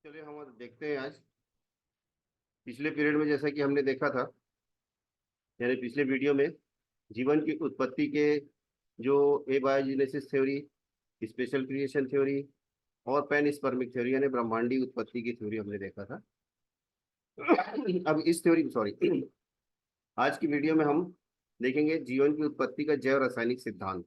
चलिए हम आज देखते हैं। आज पिछले पीरियड में जैसा कि हमने देखा था, यानी पिछले वीडियो में जीवन की उत्पत्ति के जो एबायोजेनेसिस थ्योरी, स्पेशल क्रिएशन थ्योरी और पैन स्पर्मिक थ्योरी यानी ब्रह्मांडी उत्पत्ति की थ्योरी हमने देखा था। अब इस थ्योरी सॉरी आज की वीडियो में हम देखेंगे जीवन की उत्पत्ति का जैव रासायनिक सिद्धांत।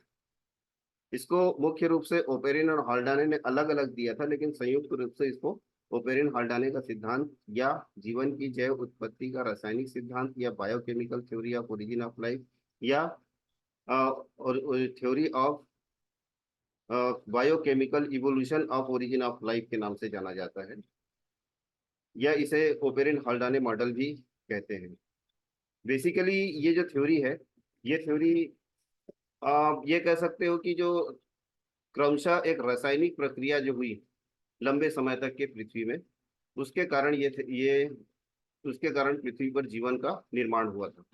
इसको मुख्य रूप से ओपेरिन और हाल्डाने ने अलग अलग दिया था, लेकिन संयुक्त रूप से इसको ओपेरिन हाल्डाने का सिद्धांत या जीवन की जैव उत्पत्ति का रासायनिक सिद्धांत या biochemical theory of origin of life या theory of biochemical evolution of origin of life के नाम से जाना जाता है, या इसे ओपेरिन हाल्डाने मॉडल भी कहते हैं। बेसिकली ये जो थ्योरी है, ये थ्योरी आप ये कह सकते हो कि जो क्रमशः एक रासायनिक प्रक्रिया जो हुई लंबे समय तक के पृथ्वी में, उसके कारण ये उसके कारण पृथ्वी पर जीवन का निर्माण हुआ था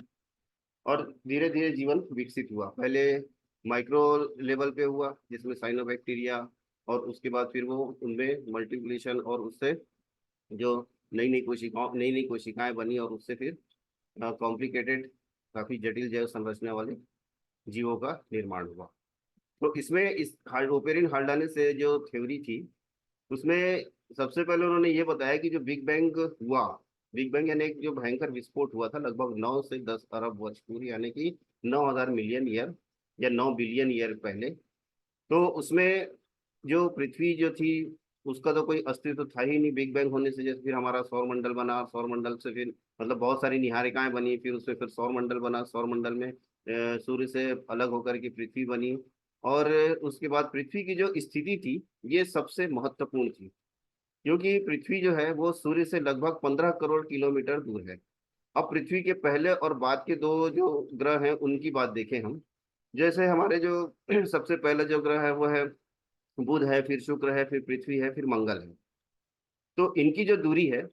और धीरे धीरे जीवन विकसित हुआ। पहले माइक्रो लेवल पे हुआ जिसमें साइनोबैक्टीरिया, और उसके बाद फिर वो उनमें मल्टीप्लिकेशन और उससे जो नई नई कोशिकाएं बनी और उससे फिर कॉम्प्लिकेटेड काफी जटिल जैव संरचना वाले जीवों का निर्माण हुआ। तो इसमें इस ओपेरिन हाल्डाने से जो थ्योरी थी उसमें सबसे पहले उन्होंने ये बताया कि जो बिग बैंग हुआ, बिग बैंग यानी एक जो भयंकर विस्फोट हुआ था लगभग 9 से 10 अरब वर्ष पूर्व, यानी कि 9,000 मिलियन ईयर या 9 बिलियन ईयर पहले। तो उसमें जो पृथ्वी जो थी उसका तो कोई अस्तित्व था ही नहीं बिग बैंग होने से। जैसे फिर हमारा सौर मंडल बना, सौर मंडल से फिर मतलब बहुत सारी निहारिकाएं बनी, फिर उसमें फिर सौर मंडल बना, सौर मंडल में सूर्य से अलग होकर के पृथ्वी बनी। और उसके बाद पृथ्वी की जो स्थिति थी ये सबसे महत्वपूर्ण थी, क्योंकि पृथ्वी जो है वो सूर्य से लगभग 15 करोड़ किलोमीटर दूर है। अब पृथ्वी के पहले और बाद के दो जो ग्रह हैं उनकी बात देखें हम। जैसे हमारे जो सबसे पहला जो ग्रह है वो है बुध है, फिर शुक्र है, फिर पृथ्वी है, फिर मंगल है। तो इनकी जो दूरी है,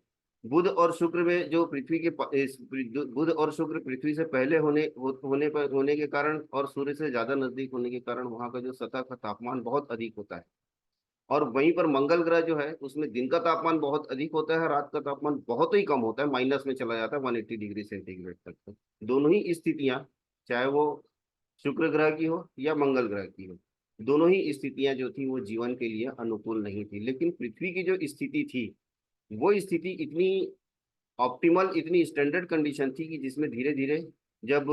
बुध और शुक्र में जो बुध और शुक्र पृथ्वी से पहले होने के कारण और सूर्य से ज्यादा नजदीक होने के कारण वहां का जो सतह का तापमान बहुत अधिक होता है। और वहीं पर मंगल ग्रह जो है उसमें दिन का तापमान बहुत अधिक होता है, रात का तापमान बहुत ही कम होता है, माइनस में चला जाता है 180 डिग्री सेंटीग्रेड तक। तो दोनों ही स्थितियां, चाहे वो शुक्र ग्रह की हो या मंगल ग्रह की हो, दोनों ही स्थितियां जो थी वो जीवन के लिए अनुकूल नहीं थी। लेकिन पृथ्वी की जो स्थिति थी वो स्थिति इतनी ऑप्टिमल, इतनी स्टैंडर्ड कंडीशन थी कि जिसमें धीरे धीरे जब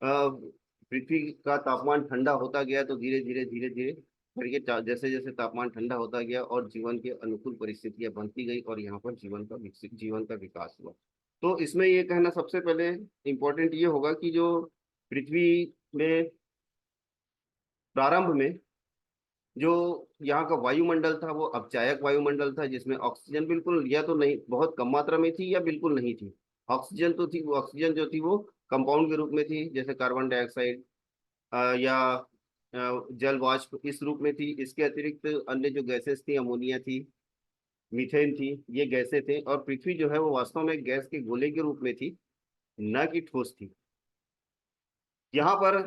पृथ्वी का तापमान ठंडा होता गया तो धीरे धीरे करके जैसे जैसे तापमान ठंडा होता गया और जीवन के अनुकूल परिस्थितियां बनती गई और यहाँ पर जीवन का विकास हुआ। तो इसमें ये कहना सबसे पहले इम्पोर्टेंट ये होगा कि जो पृथ्वी में प्रारंभ में जो यहाँ का वायुमंडल था वो अपचायक वायुमंडल था, जिसमें ऑक्सीजन बिल्कुल या तो नहीं, बहुत कम मात्रा में थी या बिल्कुल नहीं थी। ऑक्सीजन तो थी, वो ऑक्सीजन जो थी वो कंपाउंड के रूप में थी, जैसे कार्बन डाइऑक्साइड या जल वाष्प इस रूप में थी। इसके अतिरिक्त अन्य जो गैसेस थी, अमोनिया थी, मीथेन थी, ये गैसें थे। और पृथ्वी जो है वो वास्तव में गैस के गोले के रूप में थी, न कि ठोस थी। यहाँ पर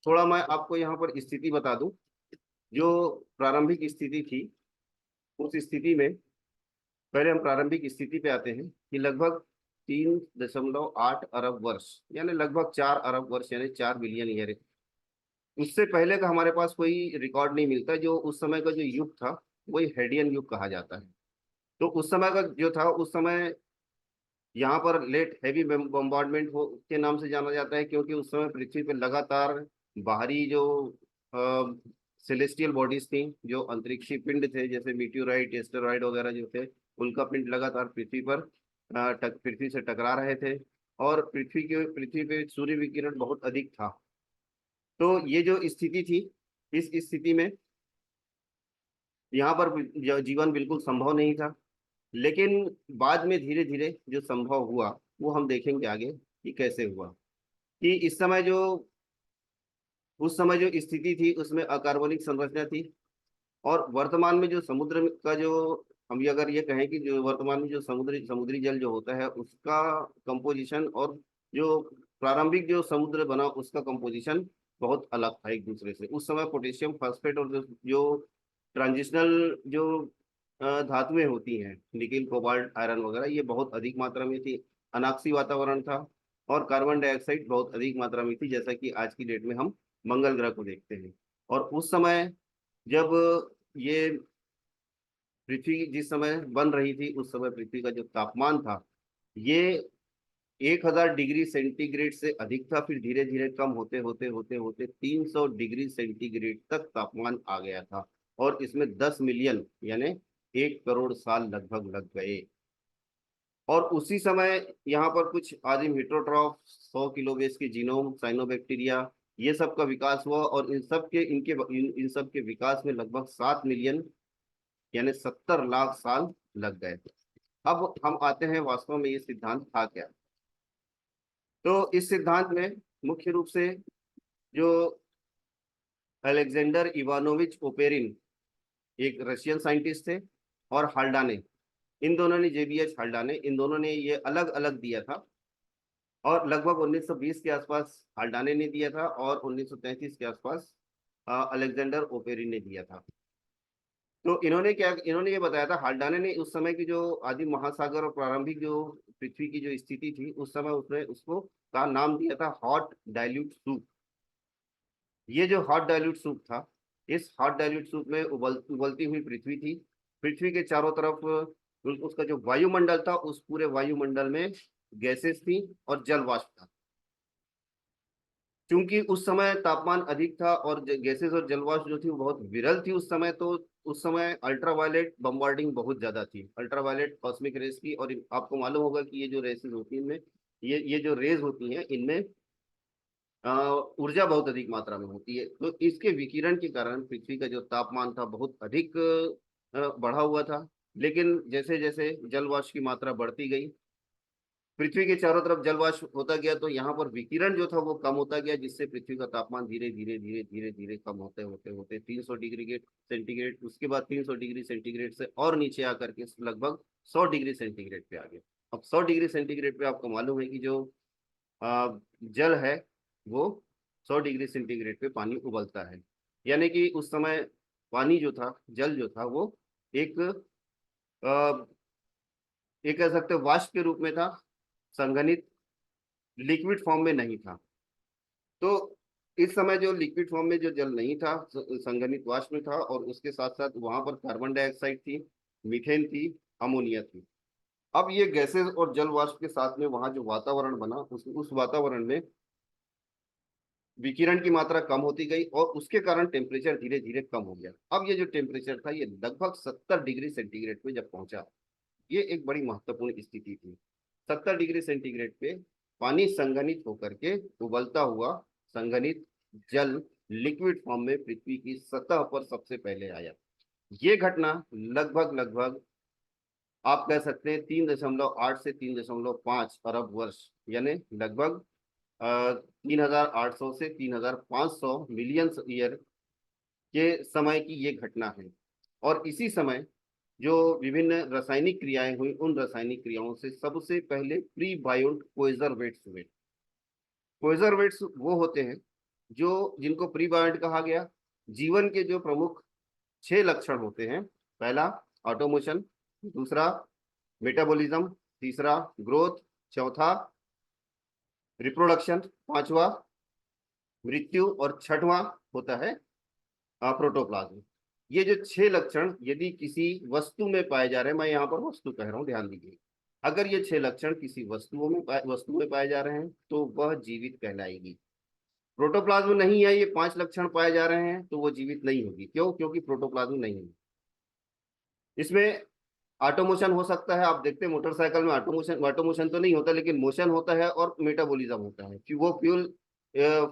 थोड़ा मैं आपको यहाँ पर स्थिति बता दूं। जो प्रारंभिक स्थिति थी उस स्थिति में, पहले हम प्रारंभिक स्थिति पे आते हैं कि लगभग 3.8 अरब वर्ष यानी लगभग 4 अरब वर्ष यानी 4 बिलियन ईयर, उससे पहले का हमारे पास कोई रिकॉर्ड नहीं मिलता। जो उस समय का जो युग था वही हेडियन युग कहा जाता है। तो उस समय का जो था, उस समय यहाँ पर लेट हैवी बम्बार्डमेंट हो के नाम से जाना जाता है, क्योंकि उस समय पृथ्वी पर लगातार बाहरी जो सेलेस्टियल बॉडीज थी, जो अंतरिक्षी पिंड थे जैसे मीटियोराइट, एस्टेरॉइड वगैरह जो थे, उनका पिंड लगातार पृथ्वी पर पृथ्वी से टकरा रहे थे। और पृथ्वी पे सूर्य विकिरण बहुत अधिक था। तो ये जो स्थिति थी, इस स्थिति में यहाँ पर जीवन बिल्कुल संभव नहीं था। लेकिन बाद में धीरे धीरे जो संभव हुआ वो हम देखेंगे आगे कि कैसे हुआ। कि इस समय जो उस समय जो स्थिति थी उसमें अकार्बनिक संरचना थी। और वर्तमान में जो समुद्र का जो, हम ये अगर ये कहें कि जो वर्तमान में जो समुद्री समुद्री जल जो होता है उसका कंपोजिशन और जो प्रारंभिक जो समुद्र बना उसका कंपोजिशन बहुत अलग था एक दूसरे से। उस समय पोटेशियम फॉस्फेट और जो ट्रांजिशनल जो धातुएं होती हैं, निकिल कोबाल्ट आयरन वगैरह, ये बहुत अधिक मात्रा में थी। अनाक्सी वातावरण था और कार्बन डाइऑक्साइड बहुत अधिक मात्रा में थी, जैसा कि आज की डेट में हम मंगल ग्रह को देखते हैं। और उस समय जब ये पृथ्वी जिस समय बन रही थी, उस समय पृथ्वी का जो तापमान था ये 1000 डिग्री सेंटीग्रेड से अधिक था। फिर धीरे धीरे कम होते होते होते होते 300 डिग्री सेंटीग्रेड तक तापमान आ गया था। और इसमें 10 मिलियन यानी 1 करोड़ साल लगभग लग गए। और उसी समय यहाँ पर कुछ आदिम हिट्रोट्रॉफ, 100 किलोबेस के जीनोम, साइनोबैक्टीरिया, ये सब का विकास हुआ। और इन सब के विकास में लगभग 7 मिलियन यानी 70 लाख साल लग गए। अब हम आते हैं वास्तव में ये सिद्धांत था क्या। तो इस सिद्धांत में मुख्य रूप से जो अलेक्जेंडर इवानोविच ओपेरिन, एक रशियन साइंटिस्ट थे, और हाल्डाने, इन दोनों ने, जेबीएच हाल्डाने, इन दोनों ने ये अलग अलग दिया था। और लगभग 1920 के आसपास हाल्डाने ने दिया था और 1933 के आसपास अलेक्जेंडर ओपेरिन ने दिया था। तो इन्होंने ये बताया था, हाल्डाने ने उस समय की जो आदि महासागर और प्रारंभिक जो पृथ्वी की जो स्थिति थी उस समय उसने उसको का नाम दिया था हॉट डाइल्यूट सूप। ये जो हॉट डाइल्यूट सूप था, इस हॉट डाइल्यूट सूप में उबलती हुई पृथ्वी थी। पृथ्वी के चारों तरफ उसका जो वायुमंडल था, उस पूरे वायुमंडल में गैसेस थी और जल वाष्प था। क्योंकि उस समय तापमान अधिक था और गैसेस और जलवाष्प जो थी वो बहुत विरल थी उस समय, तो उस समय अल्ट्रावायलेट बम्बार्डिंग बहुत ज्यादा थी, अल्ट्रावायलेट कॉस्मिक रेज की। और आपको मालूम होगा कि ये जो रेसेस होती हैं इनमें, ये जो रेज होती हैं इनमें ऊर्जा बहुत अधिक मात्रा में होती है। तो इसके विकिरण के कारण पृथ्वी का जो तापमान था बहुत अधिक बढ़ा हुआ था। लेकिन जैसे जैसे जलवाष्प की मात्रा बढ़ती गई, पृथ्वी के चारों तरफ जलवाष्प होता गया, तो यहाँ पर विकिरण जो था वो कम होता गया, जिससे पृथ्वी का तापमान धीरे धीरे धीरे धीरे धीरे कम होते होते होते 300 डिग्री सेंटीग्रेड, उसके बाद 300 डिग्री सेंटीग्रेड से और नीचे आकर के लगभग 100 डिग्री सेंटीग्रेड पे आ गया। अब 100 डिग्री सेंटीग्रेड पे आपको मालूम है कि जो जल है वो 100 डिग्री सेंटीग्रेड पे पानी उबलता है। यानी कि उस समय पानी जो था, जल जो था, वो एक ये कह सकते हो वाष्प के रूप में था, संघनित लिक्विड फॉर्म में नहीं था। तो इस समय जो लिक्विड फॉर्म में जो जल नहीं था, संघनित वाष्प में था, और उसके साथ साथ वहां पर कार्बन डाइऑक्साइड थी, मीथेन थी, अमोनिया थी। अब ये गैसेस और जल वाष्प के साथ में वहां जो वातावरण बना, उस वातावरण में विकिरण की मात्रा कम होती गई और उसके कारण टेम्परेचर धीरे धीरे कम हो गया। अब ये जो टेम्परेचर था ये लगभग 70 डिग्री सेंटीग्रेड पे जब पहुंचा, ये एक बड़ी महत्वपूर्ण स्थिति थी। 70 डिग्री सेंटीग्रेड पे पानी संघनित होकर के उबलता हुआ संघनित जल लिक्विड फॉर्म में पृथ्वी की सतह पर सबसे पहले आया। ये घटना लगभग लगभग आप कह सकते हैं 3.8 से 3.5 अरब वर्ष, यानी लगभग 3800 से 3500 मिलियन ईयर के समय की ये घटना है। और इसी समय जो विभिन्न रासायनिक क्रियाएं हुई, उन रासायनिक क्रियाओं से सबसे पहले प्री बायोन्ट कोएजरवेट्स हुए। कोएजरवेट्स वो होते हैं जो जिनको प्री बायोन्ट कहा गया। जीवन के जो प्रमुख 6 लक्षण होते हैं, पहला ऑटोमोशन, दूसरा मेटाबॉलिज्म, तीसरा ग्रोथ, चौथा रिप्रोडक्शन, पांचवा मृत्यु, और छठवां होता है प्रोटोप्लाज्म। ये जो 6 लक्षण यदि किसी वस्तु में पाए जा रहे हैं, मैं यहाँ पर वस्तु कह रहा हूँ, ध्यान दीजिए, अगर ये 6 लक्षण किसी वस्तु में पाए जा रहे हैं तो वह जीवित कहलाएगी। प्रोटोप्लाज्म नहीं है, ये 5 लक्षण पाए जा रहे हैं, तो वो जीवित नहीं होगी। क्यों? क्योंकि प्रोटोप्लाज्म नहीं है इसमें। ऑटोमोशन हो सकता है, आप देखते हैं मोटरसाइकिल में ऑटोमोशन ऑटोमोशन तो नहीं होता, लेकिन मोशन होता है और मेटाबॉलिज्म होता है कि वो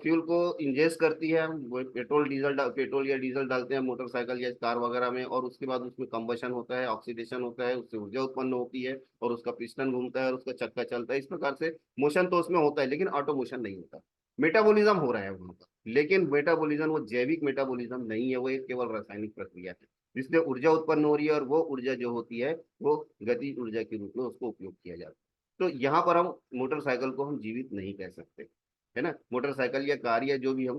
फ्यूल को इंजेस्ट करती है। वो पेट्रोल या डीजल डालते हैं मोटरसाइकिल या कार वगैरह में, और उसके बाद उसमें कंबशन होता है, ऑक्सीडेशन होता है, उससे ऊर्जा उत्पन्न होती है और उसका पिस्टन घूमता है और उसका चक्का चलता है। इस प्रकार से मोशन तो उसमें होता है, लेकिन ऑटोमोशन नहीं होता। मेटाबॉलिज्म हो रहा है वहां पर, लेकिन मेटाबॉलिज्म वो जैविक मेटाबॉलिज्म नहीं है, वो एक केवल रासायनिक प्रक्रिया है जिसमें ऊर्जा उत्पन्न हो रही है, और वो ऊर्जा जो होती है वो गति ऊर्जा के रूप में उसको उपयोग किया जाता है। तो यहाँ पर हम मोटरसाइकिल को हम जीवित नहीं कह सकते, है ना। मोटरसाइकिल या कार या जो भी हम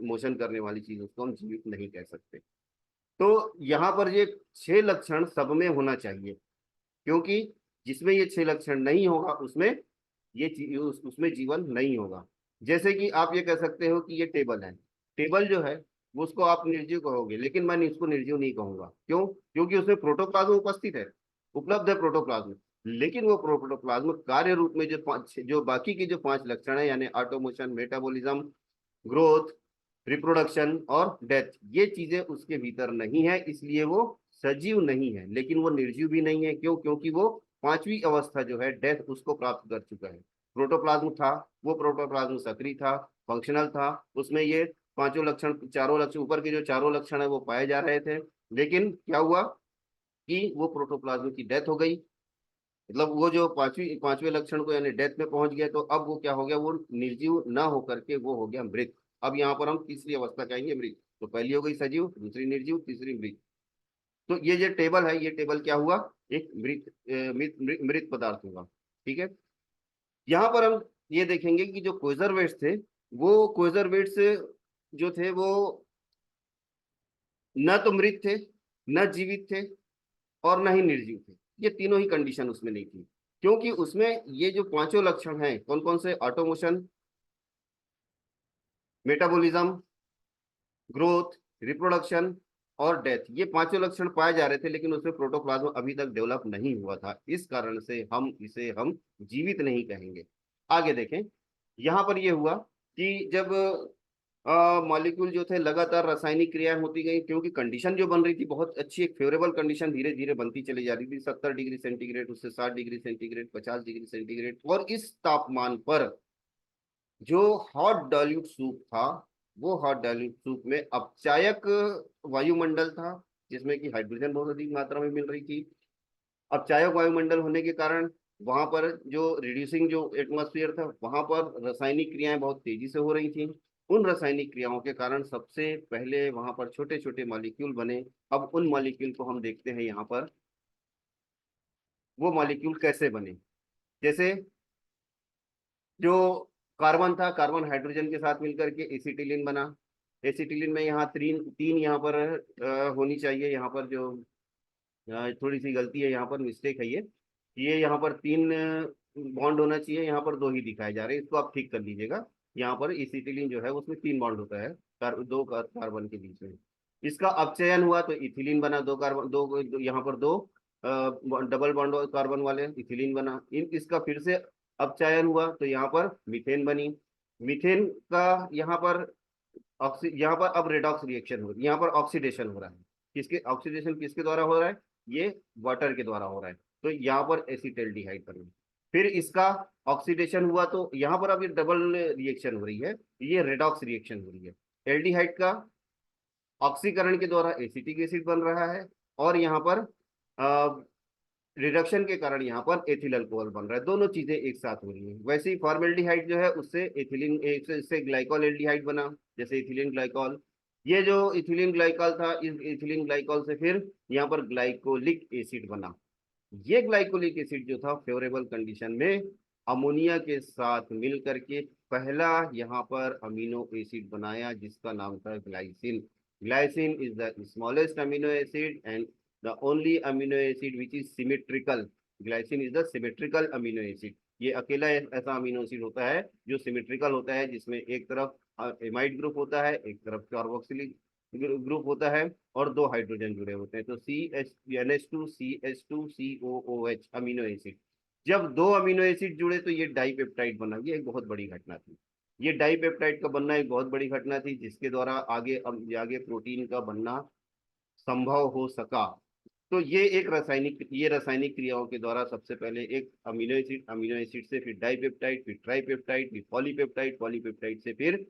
मोशन करने वाली चीज, उसको हम जीवित नहीं कह सकते। तो यहाँ पर ये 6 लक्षण सब में होना चाहिए, क्योंकि जिसमें ये 6 लक्षण नहीं होगा उसमें उसमें जीवन नहीं होगा। जैसे कि आप ये कह सकते हो कि ये टेबल है, टेबल जो है वो उसको आप निर्जीव कहोगे, लेकिन मैं इसको निर्जीव नहीं कहूंगा। क्यों? क्योंकि उसमें प्रोटोप्लाज्म उपस्थित है, उपलब्ध है प्रोटोप्लाज्म, लेकिन वो प्रोटोप्लाज्म कार्य रूप में जो बाकी के जो 5 लक्षण है, यानी ऑटोमोशन, मेटाबॉलिज्म, ग्रोथ, रिप्रोडक्शन और डेथ, ये चीजें उसके भीतर नहीं है, इसलिए वो सजीव नहीं है। लेकिन वो निर्जीव भी नहीं है। क्यों? क्योंकि वो 5वीं अवस्था जो है डेथ, उसको प्राप्त कर चुका है। प्रोटोप्लाज्म था, वो प्रोटोप्लाज्म सक्रिय था, फंक्शनल था, उसमें ये पांचों लक्षण, चारों लक्षण, ऊपर के जो चारों लक्षण है वो पाए जा रहे थे। लेकिन क्या हुआ कि वो प्रोटोप्लाज्म की डेथ हो गई, मतलब वो जो पांचवें लक्षण को यानी डेथ में पहुंच गया, तो अब वो क्या हो गया, वो निर्जीव ना होकर के वो हो गया मृत। अब यहाँ पर हम तीसरी अवस्था कहेंगे मृत। तो पहली हो गई सजीव, दूसरी निर्जीव, तीसरी मृत। तो ये जो टेबल है, ये टेबल क्या हुआ, एक मृत मृत मृत मृत पदार्थ हुआ। ठीक है। यहाँ पर हम ये देखेंगे कि जो कोजरवेट्स थे, वो कोजरवेट्स जो थे वो न तो मृत थे, न जीवित थे, और न ही निर्जीव थे। ये तीनों ही कंडीशन उसमें नहीं थी, क्योंकि उसमें ये जो पांचों लक्षण हैं, कौन कौन से, ऑटोमोशन, मेटाबॉलिज्म, ग्रोथ, रिप्रोडक्शन और डेथ, ये पांचों लक्षण पाए जा रहे थे, लेकिन उसमें प्रोटोप्लाज्म अभी तक डेवलप नहीं हुआ था। इस कारण से हम जीवित नहीं कहेंगे। आगे देखें, यहाँ पर ये हुआ कि जब मॉलिक्यूल जो थे लगातार रासायनिक क्रियाएं होती गई, क्योंकि कंडीशन जो बन रही थी बहुत अच्छी, एक फेवरेबल कंडीशन धीरे धीरे बनती चली जा रही थी। 70 डिग्री सेंटीग्रेड, उससे 60 डिग्री सेंटीग्रेड, 50 डिग्री सेंटीग्रेड, और इस तापमान पर जो हॉट डाइल्यूट सूप था, वो हॉट डाइल्यूट सूप में अपचायक वायुमंडल था, जिसमें कि हाइड्रोजन बहुत अधिक मात्रा में मिल रही थी। अपचायक वायुमंडल होने के कारण वहां पर जो रिड्यूसिंग जो एटमॉस्फेयर था, वहां पर रासायनिक क्रियाएं बहुत तेजी से हो रही थी। उन रासायनिक क्रियाओं के कारण सबसे पहले वहां पर छोटे छोटे मॉलिक्यूल बने। अब उन मॉलिक्यूल को हम देखते हैं यहाँ पर, वो मॉलिक्यूल कैसे बने। जैसे जो कार्बन था, कार्बन हाइड्रोजन के साथ मिलकर के एसिटिलीन बना। एसिटिलीन में यहाँ तीन तीन यहाँ पर होनी चाहिए। यहाँ पर जो थोड़ी सी गलती है, यहाँ पर मिस्टेक है, ये यहाँ पर 3 बॉन्ड होना चाहिए, यहाँ पर 2 ही दिखाए जा रहे हैं। इसको आप ठीक कर लीजिएगा। यहाँ पर एसिटिलीन जो है उसमें 3 बॉन्ड होता है, दो कार्बन के बीच में। इसका अपचयन हुआ तो इथिलीन बना, दो कार्बन, यहाँ पर दो डबल बॉन्ड कार्बन वाले, इथिलीन बना। इसका फिर से अपचयन हुआ तो यहाँ पर मीथेन बनी। मीथेन का यहाँ पर यहाँ पर अब रेडॉक्स रिएक्शन हो रही है, यहाँ पर ऑक्सीडेशन हो रहा है। किसके ऑक्सीडेशन, किसके द्वारा हो रहा है, ये वाटर के द्वारा हो रहा है। तो यहाँ पर एसिटल्डिहाइड बनी। फिर इसका ऑक्सीडेशन हुआ तो यहाँ पर अब ये डबल रिएक्शन हो रही है, ये रेडॉक्स रिएक्शन हो रही है। एल्डिहाइड का ऑक्सीकरण के द्वारा एसिटिक एसिड बन रहा है, और यहाँ पर रिडक्शन के कारण यहाँ पर एथिल अल्कोहल बन रहा है। दोनों चीजें एक साथ हो रही है। वैसे ही फॉर्मेल्डिहाइड जो है उससे एथिलीन, इससे ग्लाइकॉल एल्डिहाइड बना, जैसे इथिलीन ग्लाइकॉल। ये जो इथिलीन ग्लाइकॉल था, इस इथिलीन ग्लाइकॉल से फिर यहाँ पर ग्लाइकोलिक एसिड बना। ये ग्लाइकोलिक एसिड जो था फेवरेबल कंडीशन में अमोनिया के साथ मिल करके पहला यहाँ पर अमीनो एसिड बनाया, जिसका नाम था glycine. Glycine is the smallest amino acid and the only amino acid which is symmetrical. Glycine is the symmetrical amino acid. ये अकेला ऐसा अमीनो एसिड होता है जो सिमेट्रिकल होता है, जिसमें एक तरफ एमाइड ग्रुप होता है, एक तरफ कार्बोक्सिलिक ग्रुप होता है, और 2 हाइड्रोजन जुड़े होते हैं। तो CH2CH2COOH अमीनो एसिड। जब 2 अमीनो एसिड जुड़े तो ये डाइपेप्टाइड बना। ये एक बहुत बड़ी घटना थी। ये डाइपेप्टाइड का बनना एक बहुत बड़ी घटना थी, जिसके द्वारा आगे प्रोटीन का बनना संभव हो सका। तो ये रासायनिक क्रियाओं के द्वारा सबसे पहले एक अमीनो एसिड से फिर डाइपेप्टाइड, फिर ट्राइपेप्टाइड, फिर पॉलीपेप्टाइड, पॉलीपेप्टाइड से फिर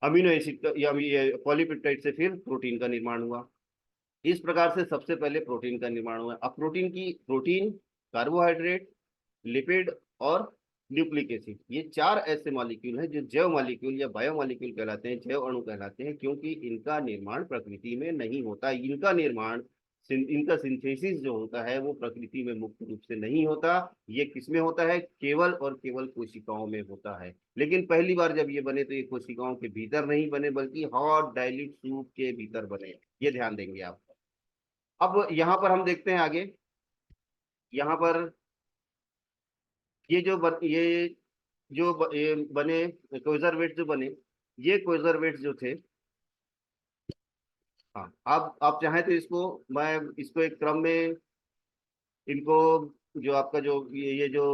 अमीनो एसिड का, या पॉलीपेप्टाइड से फिर प्रोटीन का निर्माण हुआ। इस प्रकार से सबसे पहले प्रोटीन का निर्माण हुआ। अब प्रोटीन, कार्बोहाइड्रेट, लिपिड और न्यूक्लिक एसिड, ये 4 ऐसे मॉलिक्यूल हैं जो जैव मॉलिक्यूल या बायो मॉलिक्यूल कहलाते हैं, जैव अणु कहलाते हैं, क्योंकि इनका निर्माण प्रकृति में नहीं होता। इनका सिंथेसिस जो होता है वो प्रकृति में मुक्त रूप से नहीं होता। ये किसमें होता है, केवल और केवल कोशिकाओं में होता है। लेकिन पहली बार जब ये बने तो ये कोशिकाओं के भीतर नहीं बने, बल्कि हॉट डाइल्यूट सूप के भीतर बने। ये ध्यान देंगे आप। अब यहाँ पर हम देखते हैं आगे, यहाँ पर ये ये बने कोइजरवेट जो बने, ये कोइजरवेट जो थे, हाँ, आप चाहें तो इसको, मैं इसको एक क्रम में इनको, जो आपका जो ये जो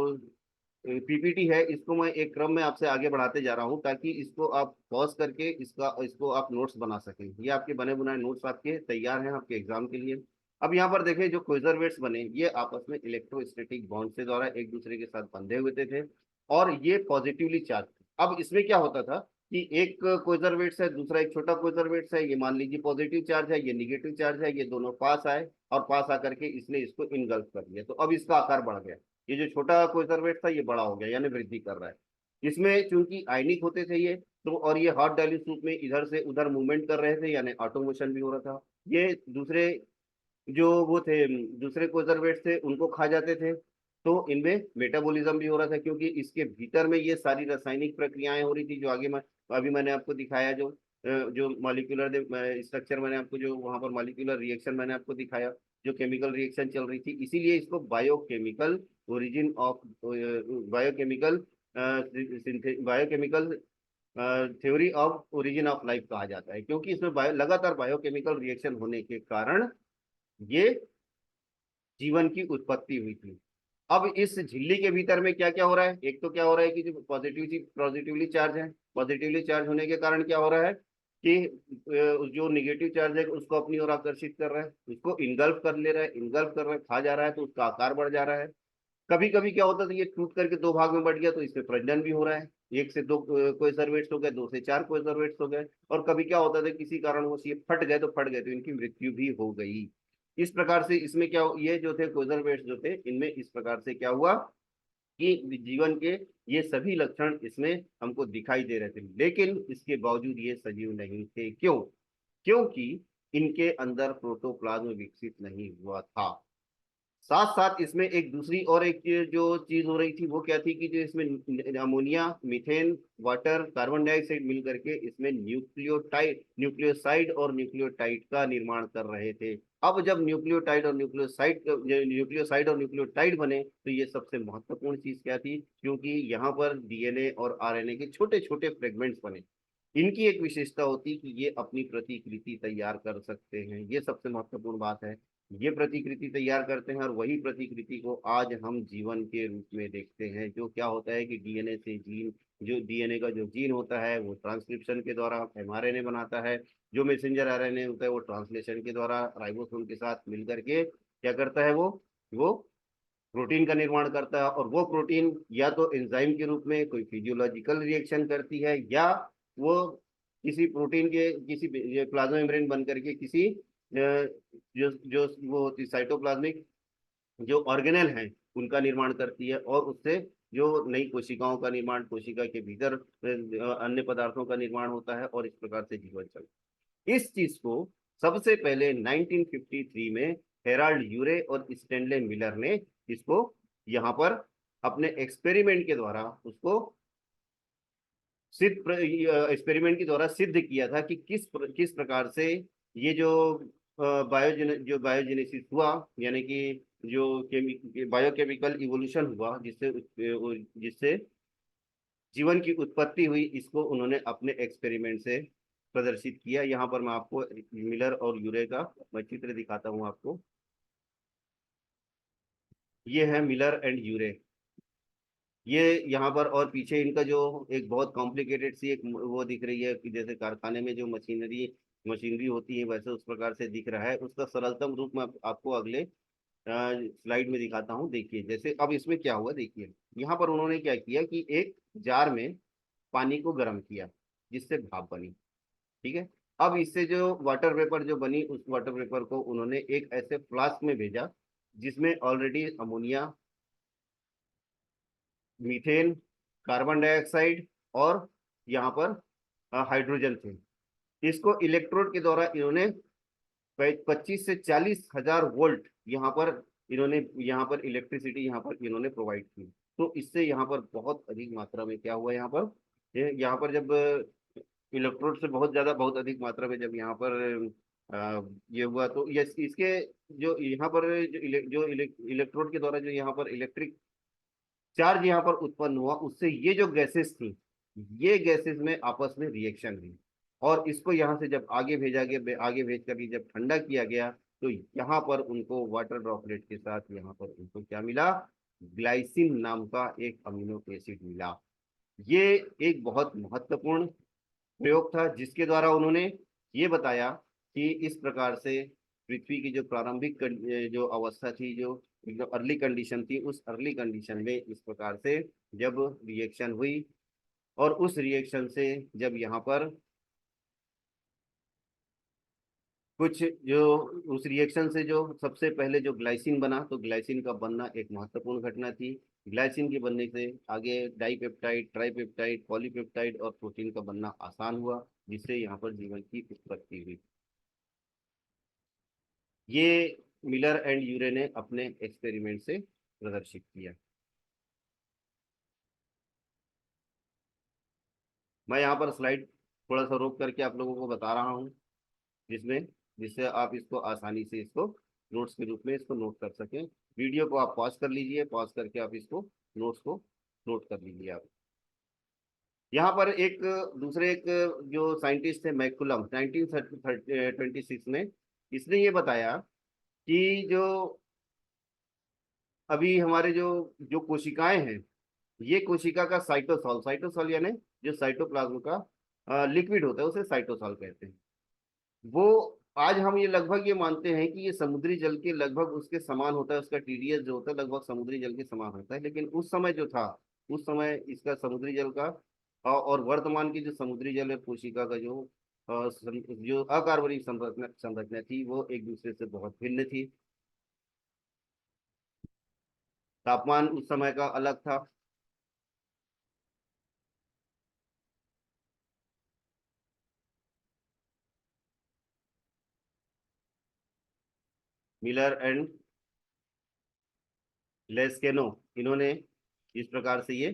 पीपीटी है, इसको मैं एक क्रम में आपसे आगे बढ़ाते जा रहा हूँ, ताकि इसको आप पॉज करके इसको आप नोट्स बना सकें। ये आपके बने बुनाए नोट्स आपके तैयार हैं आपके एग्जाम के लिए। अब यहाँ पर देखें, जो कोइजरवेट्स बने, ये आपस में इलेक्ट्रोस्टैटिक बॉन्ड से द्वारा एक दूसरे के साथ बंधे हुए थे और ये पॉजिटिवली चार्ज थे। अब इसमें क्या होता था कि एक कोइजरवेट्स है, दूसरा एक छोटा कोइजरवेट्स है, ये मान लीजिए पॉजिटिव चार्ज है, ये निगेटिव चार्ज है, ये दोनों पास आए और पास आकर के इसने इसको इनगल्फ कर लिया, तो अब इसका आकार बढ़ गया। ये जो छोटा कोइजरवेट था ये बड़ा हो गया, यानी वृद्धि कर रहा है। इसमें चूंकि आयनिक होते थे ये, तो और ये हॉट डाइल्यूट सूप में इधर से उधर मूवमेंट कर रहे थे, यानी ऑटोमोशन भी हो रहा था। ये दूसरे जो वो थे, दूसरे कोजरवेट थे, उनको खा जाते थे, तो इनमें मेटाबॉलिज्म भी हो रहा था, क्योंकि इसके भीतर में ये सारी रासायनिक प्रक्रियाएं हो रही थी, जो आगे मैं अभी मैंने आपको दिखाया, जो मॉलिक्यूलर स्ट्रक्चर मैंने आपको, जो वहां पर मॉलिक्यूलर रिएक्शन मैंने आपको दिखाया, जो केमिकल रिएक्शन चल रही थी, इसीलिए इसको biochemical origin of biochemical biochemical theory of origin of life कहा जाता है, क्योंकि इसमें लगातार बायोकेमिकल रिएक्शन होने के कारण ये जीवन की उत्पत्ति हुई थी। अब इस झिल्ली के भीतर में क्या क्या हो रहा है, एक तो क्या हो रहा है कि जो पॉजिटिवली चार्ज है, पॉजिटिवली चार्ज होने के कारण क्या हो रहा है कि जो निगेटिव चार्ज है उसको अपनी ओर आकर्षित कर रहा है, उसको इनगल्फ कर ले रहा है, इनगल्फ कर रहा है, खा जा रहा है, तो उसका आकार बढ़ जा रहा है। कभी कभी क्या होता था, ये टूट करके दो भाग में बढ़ गया, तो इसमें प्रजनन भी हो रहा है, एक से दो कोइजरवेट्स हो गए, दो से चार कोइजरवेट्स हो गए। और कभी क्या होता था, किसी कारणवश ये फट गए, तो फट गए तो इनकी मृत्यु भी हो गई। इस प्रकार से इसमें क्या, ये जो थे कोइजरवेट्स जो थे, इनमें इस प्रकार से क्या हुआ कि जीवन के ये सभी लक्षण इसमें हमको दिखाई दे रहे थे, लेकिन इसके बावजूद ये सजीव नहीं थे। क्यों? क्योंकि इनके अंदर प्रोटोप्लाज्म विकसित नहीं हुआ था। साथ साथ इसमें एक दूसरी और एक जो चीज हो रही थी, वो क्या थी कि जो इसमें ammonia, methane, water, carbon dioxide मिल करके इसमें न्यूक्लियोसाइड और न्यूक्लियोटाइड का निर्माण कर रहे थे। अब जब न्यूक्लियोसाइड और न्यूक्लियोटाइड बने, तो ये सबसे महत्वपूर्ण चीज क्या थी, क्योंकि यहाँ पर डीएनए और आरएनए के छोटे छोटे फ्रेगमेंट्स बने। इनकी एक विशेषता होती कि ये अपनी प्रतिकृति तैयार कर सकते हैं, ये सबसे महत्वपूर्ण बात है। ये प्रतिकृति तैयार करते हैं और वही प्रतिकृति को आज हम जीवन के रूप में देखते हैं। जो क्या होता है कि डीएनए से जीन, जो डीएनए का जो जीन होता है वो ट्रांसक्रिप्शन के द्वारा एमआरएनए बनाता है, जो मैसेंजर आरएनए होता है वो ट्रांसलेशन के द्वारा राइबोसोम के साथ मिल करके क्या करता है, वो प्रोटीन का निर्माण करता है। और वो प्रोटीन या तो एंजाइम के रूप में कोई फिजियोलॉजिकल रिएक्शन करती है, या वो किसी प्रोटीन के किसी प्लाज्मा मेम्ब्रेन बन करके किसी जो जो वो होती साइटोप्लाज्मिक जो ऑर्गेनेल हैं उनका निर्माण करती है, और उससे जो नई कोशिकाओं का निर्माण, कोशिका के भीतर अन्य पदार्थों का निर्माण होता है, और इस प्रकार से जीवन चलता है। इस चीज को सबसे पहले 1953 में हेराल्ड यूरे और स्टेनले मिलर ने इसको यहाँ पर अपने एक्सपेरिमेंट के द्वारा उसको सिद्ध एक्सपेरिमेंट के द्वारा सिद्ध किया था कि किस प्रकार से ये जो बायोजेनेसिस हुआ, यानी कि जो बायोकेमिकल इवोल्यूशन हुआ, जिससे जीवन की उत्पत्ति हुई, इसको उन्होंने अपने एक्सपेरिमेंट से प्रदर्शित किया। यहाँ पर मैं आपको मिलर और यूरे का मैं चित्र दिखाता हूँ आपको। ये है मिलर एंड यूरे, ये यहाँ पर, और पीछे इनका जो एक बहुत कॉम्प्लिकेटेड सी एक वो दिख रही है कि जैसे कारखाने में जो मशीनरी होती है, वैसे उस प्रकार से दिख रहा है। उसका सरलतम रूप में आपको अगले स्लाइड में दिखाता हूँ। देखिए, जैसे अब इसमें क्या हुआ, देखिए यहाँ पर उन्होंने क्या किया कि एक जार में पानी को गर्म किया, जिससे भाप बनी। ठीक है। अब इससे जो वाटर वेपर जो बनी, उस वाटर वेपर को उन्होंने एक ऐसे फ्लास्क में भेजा जिसमें already ammonia, methane, carbon dioxide और यहाँ पर हाइड्रोजन थे। इसको इलेक्ट्रोड के द्वारा इन्होंने 25 से 40 हजार वोल्ट यहाँ पर इलेक्ट्रिसिटी यहाँ पर इन्होंने प्रोवाइड की। तो इससे यहाँ पर बहुत अधिक मात्रा में क्या हुआ, यहाँ पर जब इलेक्ट्रोड से बहुत अधिक मात्रा में जब यहाँ पर ये हुआ तो ये इसके जो यहाँ पर इलेक्ट्रोड के द्वारा जो यहाँ पर इलेक्ट्रिक चार्ज यहाँ पर उत्पन्न हुआ, उससे ये जो गैसेस थी, ये गैसेस में आपस में रिएक्शन हुई, और इसको यहाँ से जब आगे भेजा गया, आगे भेज कर जब ठंडा किया गया, तो यहाँ पर उनको वाटर ड्रॉपलेट के साथ यहाँ पर उनको क्या मिला, ग्लाइसिन नाम का एक अमीनो एसिड मिला। ये एक बहुत महत्वपूर्ण प्रयोग था, जिसके द्वारा उन्होंने ये बताया कि इस प्रकार से पृथ्वी की जो प्रारंभिक जो अवस्था थी, जो एकदम अर्ली कंडीशन थी, उस अर्ली कंडीशन में इस प्रकार से जब रिएक्शन हुई, और उस रिएक्शन से जब यहाँ पर कुछ जो उस रिएक्शन से जो सबसे पहले जो ग्लाइसिन बना, तो ग्लाइसिन का बनना एक महत्वपूर्ण घटना थी। ग्लाइसिन के बनने से आगे डाइपेप्टाइड, ट्राइपेप्टाइड, पॉलीपेप्टाइड और प्रोटीन का बनना आसान हुआ, जिससे यहाँ पर जीवन की उत्पत्ति हुई। ये मिलर एंड यूरे ने अपने एक्सपेरिमेंट से प्रदर्शित किया। मैं यहाँ पर स्लाइड थोड़ा सा रोक करके आप लोगों को बता रहा हूँ, जिसमें जिससे आप इसको आसानी से इसको नोट्स के रूप में इसको नोट कर सकें। वीडियो को आप पॉज कर लीजिए, पॉज करके आप इसको नोट्स को नोट कर लीजिए। आप यहाँ पर एक दूसरे एक जो साइंटिस्ट थे, मैकुलम, 1926 में, इसने ये बताया कि जो अभी हमारे जो जो कोशिकाएं हैं, ये कोशिका का साइटोसॉल, साइटोसॉल यानी जो साइटोप्लाज्म का लिक्विड होता है, उसे साइटोसॉल कहते हैं। वो आज हम ये लगभग ये मानते हैं कि ये समुद्री जल के लगभग उसके समान होता है, उसका टीडीएस जो होता है लगभग समुद्री जल के समान होता है। लेकिन उस समय जो था, उस समय इसका समुद्री जल का और वर्तमान की जो समुद्री जल है कोशिका का जो अकार्बनिक संरचना संरचना थी, वो एक दूसरे से बहुत भिन्न थी। तापमान उस समय का अलग था। मिलर एंड लेस्केनो, इन्होंने इस प्रकार से ये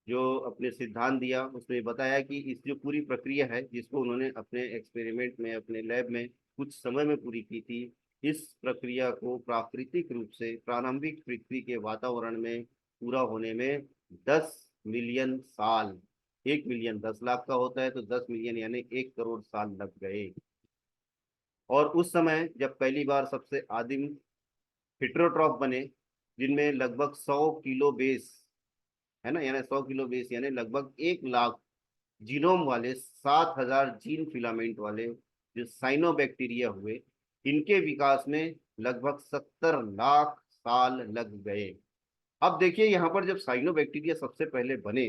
जो अपने सिद्धांत दिया, उसमें बताया कि इस जो पूरी प्रक्रिया है, जिसको उन्होंने अपने एक्सपेरिमेंट में, अपने लैब में कुछ समय में पूरी की थी, इस प्रक्रिया को प्राकृतिक रूप से प्रारंभिक पृथ्वी के वातावरण में पूरा होने में 10 मिलियन साल, 1 मिलियन 10 लाख का होता है, तो 10 मिलियन यानी 1 करोड़ साल लग गए। और उस समय जब पहली बार सबसे आदिम हिट्रोट्रॉफ बने, जिनमें लगभग 100 किलो बेस, है ना, यानी 100 किलो बेस यानी लगभग 1 लाख जीनोम वाले, 7,000 जीन फिलामेंट वाले जो साइनोबैक्टीरिया हुए, इनके विकास में लगभग 70 लाख साल लग गए। अब देखिए यहाँ पर जब साइनोबैक्टीरिया सबसे पहले बने,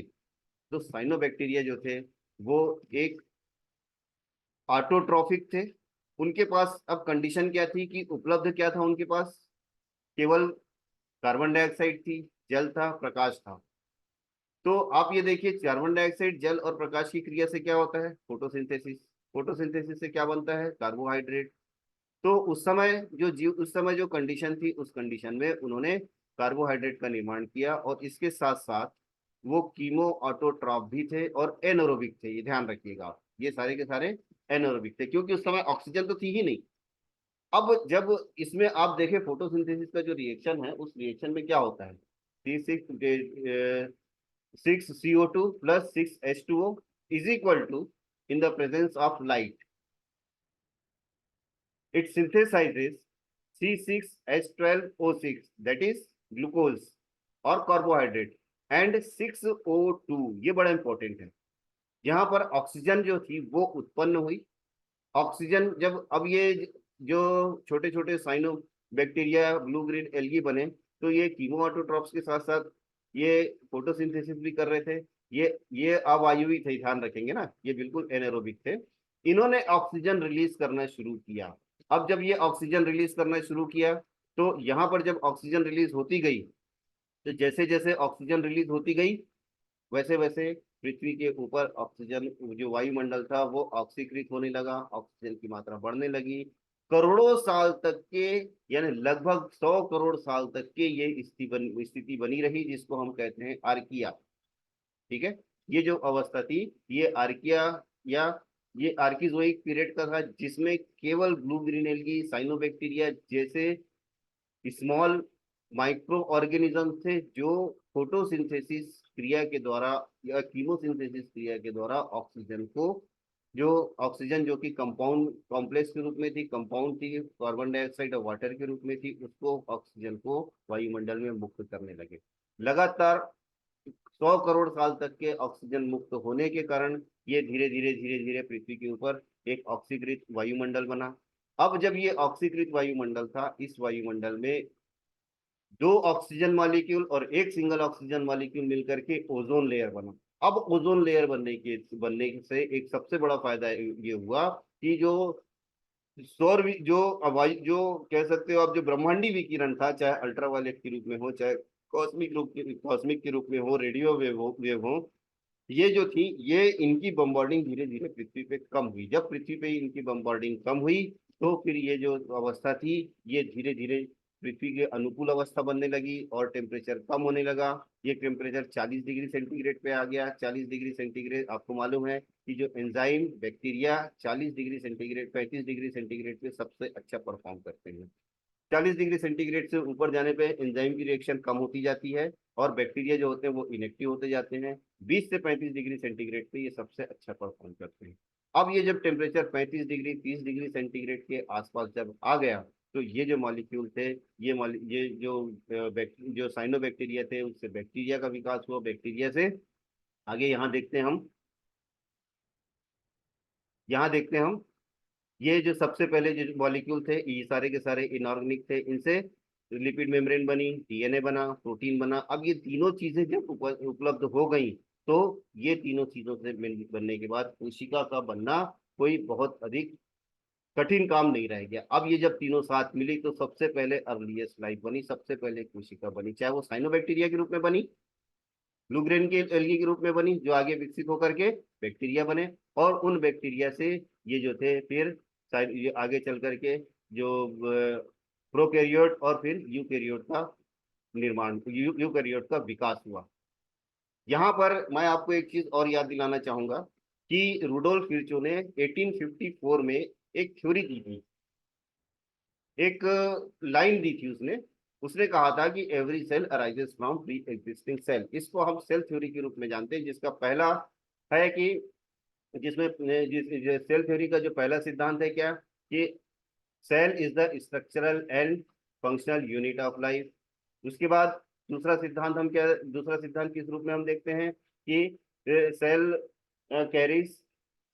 तो साइनोबैक्टीरिया जो थे वो एक ऑटोट्रॉफिक थे। उनके पास अब कंडीशन क्या थी कि उपलब्ध क्या था उनके पास, केवल कार्बन डाइऑक्साइड थी, जल था, प्रकाश था। तो आप ये देखिए, कार्बन डाइऑक्साइड, जल और प्रकाश की क्रिया से क्या होता है, फोटोसिंथेसिस। फोटोसिंथेसिस से क्या बनता है, कार्बोहाइड्रेट। तो उस समय जो कंडीशन थी, उस कंडीशन में उन्होंने कार्बोहाइड्रेट का निर्माण किया, और इसके साथ साथ वो कीमो ऑटोट्रॉफ भी थे और एनोरोबिक थे। ये ध्यान रखिएगा आप, ये सारे के सारे एनोरोबिक थे, क्योंकि उस समय ऑक्सीजन तो थी ही नहीं। अब जब इसमें आप देखें फोटोसिंथेसिस का जो रिएक्शन है, उस रिएक्शन में क्या होता है, C6CO2 + 6H2O is equal to, in the presence of light, it synthesizes C6H12O6, that is glucose और कार्बोहाइड्रेट, एंड 6O2, ये बड़ा इंपॉर्टेंट है। यहाँ पर ऑक्सीजन जो थी वो उत्पन्न हुई। ऑक्सीजन जब, अब ये जो छोटे छोटे cyanobacteria, blue green algae बने, तो ये कीमो ऑटोट्रॉप्स के साथ साथ ये फोटोसिंथेसिस भी कर रहे थे। ये अवायवीय थे, ध्यान रखेंगे ना, ये बिल्कुल एनारोबिक थे। इन्होंने ऑक्सीजन रिलीज करना शुरू किया। अब जब ये ऑक्सीजन रिलीज करना शुरू किया, तो यहाँ पर जब ऑक्सीजन रिलीज होती गई, तो जैसे जैसे ऑक्सीजन रिलीज होती गई, वैसे वैसे पृथ्वी के ऊपर ऑक्सीजन जो वायुमंडल था वो ऑक्सीकृत होने लगा, ऑक्सीजन की मात्रा बढ़ने लगी। करोड़ों साल तक के, यानी लगभग 100 करोड़ साल तक के ये स्थिति बनी रही, जिसको हम कहते हैं आर्किया। ठीक है, ये जो अवस्था थी, ये आर्किया या ये आर्किजोइक पीरियड का था, जिसमें केवल ब्लू ग्रीन एल्गी, साइनोबैक्टीरिया जैसे स्मॉल माइक्रो ऑर्गेनिज्म थे जो फोटोसिंथेसिस क्रिया के द्वारा या कीमोसिंथेसिस क्रिया के द्वारा ऑक्सीजन को, जो ऑक्सीजन जो कि कंपाउंड कॉम्प्लेक्स के रूप में थी, कंपाउंड थी, कार्बन डाइऑक्साइड और वाटर के रूप में थी, उसको ऑक्सीजन को वायुमंडल में मुक्त करने लगे। लगातार 100 करोड़ साल तक के ऑक्सीजन मुक्त होने के कारण ये धीरे धीरे पृथ्वी के ऊपर एक ऑक्सीकृत वायुमंडल बना। अब जब ये ऑक्सीकृत वायुमंडल था, इस वायुमंडल में दो ऑक्सीजन मॉलिक्यूल और एक सिंगल ऑक्सीजन मॉलिक्यूल मिलकर के ओजोन लेयर बना। अब ओजोन लेयर बनने से एक सबसे बड़ा फायदा ये हुआ कि जो जो जो कह सकते हो आप, जो ब्रह्मांडी विकिरण था, चाहे अल्ट्रावायलेट के रूप में हो, चाहे कॉस्मिक के रूप में हो, रेडियो वेव हो, ये जो थी, ये इनकी बम्बार्डिंग धीरे धीरे पृथ्वी पे कम हुई। जब पृथ्वी पे इनकी बम्बार्डिंग कम हुई, तो फिर ये जो अवस्था थी, ये धीरे धीरे पृथ्वी के अनुकूल अवस्था बनने लगी और टेम्परेचर कम होने लगा। ये टेम्परेचर 40 डिग्री सेंटीग्रेड पे आ गया। 40 डिग्री सेंटीग्रेड, आपको मालूम है कि जो enzyme bacteria 40 degree centigrade, 35 degree centigrade पे सबसे अच्छा परफॉर्म करते हैं। 40 डिग्री सेंटीग्रेड से ऊपर जाने पे एंजाइम की रिएक्शन कम होती जाती है और बैक्टीरिया जो होते हैं वो इनेक्टिव होते जाते हैं। 20 से 35 डिग्री सेंटीग्रेड पे ये सबसे अच्छा परफॉर्म करते हैं। अब ये जब टेम्परेचर 35 डिग्री 30 डिग्री सेंटीग्रेड के आसपास जब आ गया, तो ये जो मॉलिक्यूल थे, ये जो साइनोबैक्टीरिया थे, उससे बैक्टीरिया का विकास हुआ। बैक्टीरिया से आगे यहाँ देखते हैं हम, ये जो सबसे पहले जो मॉलिक्यूल थे, ये सारे के सारे इनऑर्गेनिक थे। इनसे लिपिड मेम्ब्रेन बनी, डीएनए बना, प्रोटीन बना। अब ये तीनों चीजें जब उपलब्ध हो गई, तो ये तीनों चीजों से बनने के बाद कोशिका का बनना कोई बहुत अधिक कठिन काम नहीं रह गया। अब ये जब तीनों साथ मिली, तो सबसे पहले अर्लीस्ट लाइफ बनी, सबसे पहले कोशिका बनी, चाहे वो साइनोबैक्टीरिया के रूप में बनी, ब्लू ग्रेन के एल्गी के रूप में बनी, जो आगे विकसित होकर के बैक्टीरिया बने। और उन बैक्टीरिया से ये जो थे, फिर ये आगे चल करके जो प्रोकैरियोट और फिर यूकैरियोट का निर्माण, यूकैरियोट का विकास हुआ। यहाँ पर मैं आपको एक चीज और याद दिलाना चाहूंगा कि रुडोल्फ विर्चो ने 1854 में एक थ्योरी दी थी, एक लाइन दी थी उसने। उसने कहा था कि every cell arises from pre existing cell. इसको हम सेल थ्योरी के रूप में जानते हैं, जिसका पहला है कि जिसमें सेल थ्योरी का जो पहला सिद्धांत है क्या, कि cell is the structural and functional unit of life. उसके बाद दूसरा सिद्धांत किस रूप में हम देखते हैं कि cell carries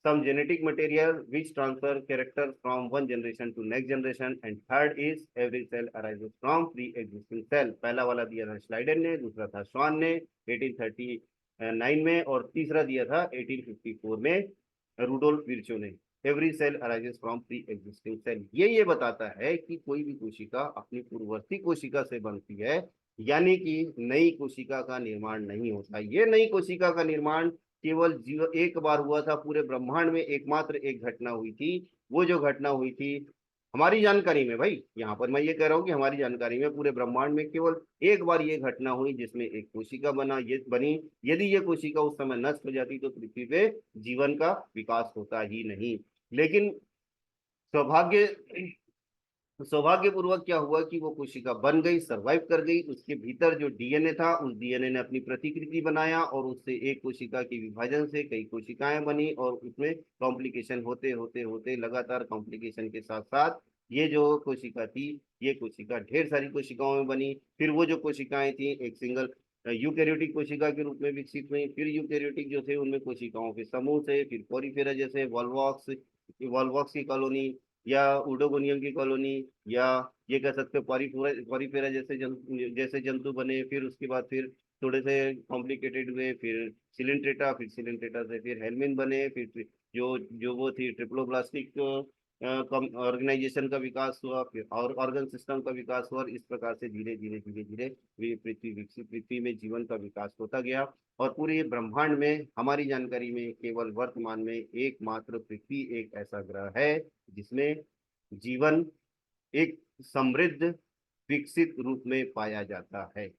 some genetic material which transfer character from one generation to next generation, and third is every cell arises from pre-existing cell। पहला वाला दिया था स्लाइडर ने, दूसरा था श्वान ने 1839 में, और तीसरा दिया था 1854 में रुडोल्फ विर्चो ने। Every cell arises from pre existing cell. ये बताता है कि कोई भी कोशिका अपनी पूर्ववर्ती कोशिका से बनती है, यानी कि नई कोशिका का निर्माण नहीं होता। ये नई कोशिका का निर्माण केवल जीव एक बार हुआ था पूरे ब्रह्मांड में, एकमात्र एक घटना हुई थी। वो जो घटना हुई थी हमारी जानकारी में, भाई यहाँ पर मैं ये कह रहा हूँ कि हमारी जानकारी में पूरे ब्रह्मांड में केवल एक बार ये घटना हुई, जिसमें एक कोशिका बनी। यदि ये कोशिका उस समय नष्ट हो जाती, तो पृथ्वी पे जीवन का विकास होता ही नहीं। लेकिन सौभाग्य सौभाग्यपूर्वक क्या हुआ कि वो कोशिका बन गई, सरवाइव कर गई। उसके भीतर जो डीएनए था, उस डीएनए ने अपनी प्रतिकृति बनाया, और उससे एक कोशिका के विभाजन से कई कोशिकाएं बनी, और उसमें कॉम्प्लिकेशन होते होते होते लगातार कॉम्प्लिकेशन के साथ साथ ये जो कोशिका थी, ये कोशिका ढेर सारी कोशिकाओं में बनी। फिर वो जो कोशिकाएं थी, एक सिंगल यूकैरियोटिक कोशिका के रूप में विकसित हुई। फिर यूकैरियोटिक जो थे, उनमें कोशिकाओं के समूह थे। फिर पॉलीफेरा जैसे वॉल्वॉक्स की कॉलोनी, या उडोगोनियम की कॉलोनी, या ये कह सकते हो पॉरीफेरा जैसे जंतु बने। फिर उसके बाद फिर थोड़े से कॉम्प्लिकेटेड हुए, फिर सिलेंट्रेटा से फिर हेलमिन बने। फिर जो जो वो थी ट्रिप्लोब्लास्टिक ऑर्गेनाइजेशन का विकास हुआ, फिर और ऑर्गन सिस्टम का विकास हुआ, और इस प्रकार से धीरे धीरे धीरे धीरे पृथ्वी में जीवन का विकास होता गया। और पूरे ब्रह्मांड में हमारी जानकारी में केवल वर्तमान में एकमात्र पृथ्वी एक ऐसा ग्रह है जिसमें जीवन एक समृद्ध विकसित रूप में पाया जाता है।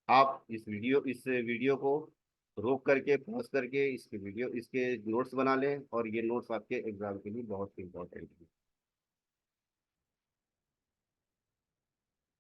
आप इस वीडियो को रोक करके पॉज करके इसके वीडियो इसके नोट्स बना लें, और ये नोट्स आपके एग्जाम के लिए बहुत इंपॉर्टेंट है।